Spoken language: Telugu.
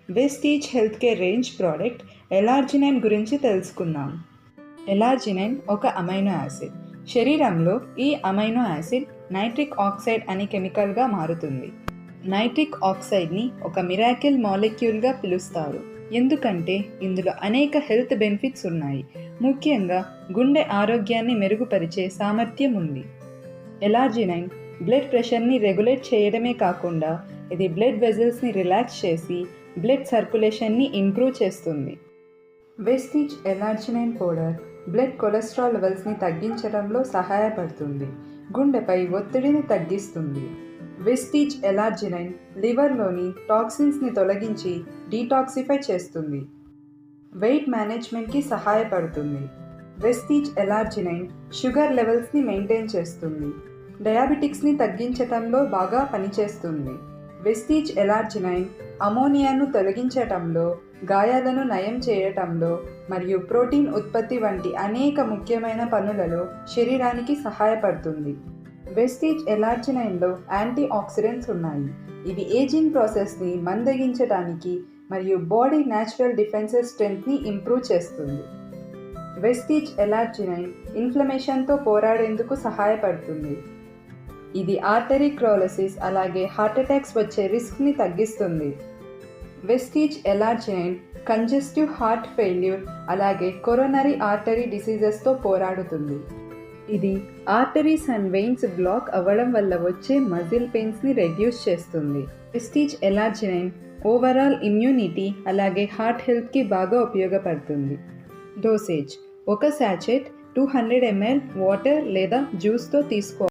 Vestige health care range product L-arginine గురించి తెలుసుకుందాం. ఎలార్జినైన్ ఒక అమైనో యాసిడ్. శరీరంలో ఈ అమైనో యాసిడ్ నైట్రిక్ ఆక్సైడ్ అనే కెమికల్గా మారుతుంది. నైట్రిక్ ఆక్సైడ్ని ఒక మిరాకిల్ మాలిక్యూల్గా పిలుస్తారు, ఎందుకంటే ఇందులో అనేక హెల్త్ బెనిఫిట్స్ ఉన్నాయి. ముఖ్యంగా గుండె ఆరోగ్యాన్ని మెరుగుపరిచే సామర్థ్యం ఉంది. ఎలార్జినైన్ బ్లడ్ ప్రెషర్ని రెగ్యులేట్ చేయడమే కాకుండా ఇది బ్లడ్ వెజల్స్ని రిలాక్స్ చేసి బ్లడ్ సర్క్యులేషన్ని ఇంప్రూవ్ చేస్తుంది. Vestige L-arginine powder blood cholesterol లెవెల్స్ని తగ్గించడంలో సహాయపడుతుంది, గుండెపై ఒత్తిడిని తగ్గిస్తుంది. వెస్టీజ్ ఎలార్జినైన్ లివర్లోని టాక్సిన్స్ని తొలగించి డీటాక్సిఫై చేస్తుంది, వెయిట్ మేనేజ్మెంట్కి సహాయపడుతుంది. వెస్టీజ్ ఎలార్జినైన్ షుగర్ లెవెల్స్ని మెయింటైన్ చేస్తుంది, డయాబెటిక్స్ని తగ్గించటంలో బాగా పనిచేస్తుంది. వెస్టీజ్ ఎలార్జినైన్ అమోనియాను తొలగించటంలో, గాయాలను నయం చేయటంలో మరియు ప్రోటీన్ ఉత్పత్తి వంటి అనేక ముఖ్యమైన పనులలో శరీరానికి సహాయపడుతుంది. వెస్టీజ్ ఎలార్జినైన్లో యాంటీ ఆక్సిడెంట్స్ ఉన్నాయి. ఇవి ఏజింగ్ ప్రాసెస్ని మందగించడానికి మరియు బాడీ న్యాచురల్ డిఫెన్సెస్ స్ట్రెంగ్త్ని ఇంప్రూవ్ చేస్తుంది. వెస్టీజ్ ఎలార్జినైన్ ఇన్ఫ్లమేషన్తో పోరాడేందుకు సహాయపడుతుంది. ఇది ఆర్టరీ క్రోలసిస్ అలాగే హార్ట్ అటాక్స్ వచ్చే రిస్క్ని తగ్గిస్తుంది. Vestige L-arginine congestive heart failure అలాగే కొరోనరీ ఆర్టరీ డిసీజెస్తో పోరాడుతుంది. ఇది ఆర్టరీస్ అండ్ వెయిన్స్ బ్లాక్ అవ్వడం వల్ల వచ్చే మజిల్ పెయిన్స్ని రెడ్యూస్ చేస్తుంది. వెస్టీజ్ ఎలార్జినైన్ ఓవరాల్ ఇమ్యూనిటీ అలాగే హార్ట్ హెల్త్కి బాగా ఉపయోగపడుతుంది. డోసేజ్: ఒక శాచెట్ 200 ml వాటర్ లేదా జ్యూస్తో తీసుకోవాలి.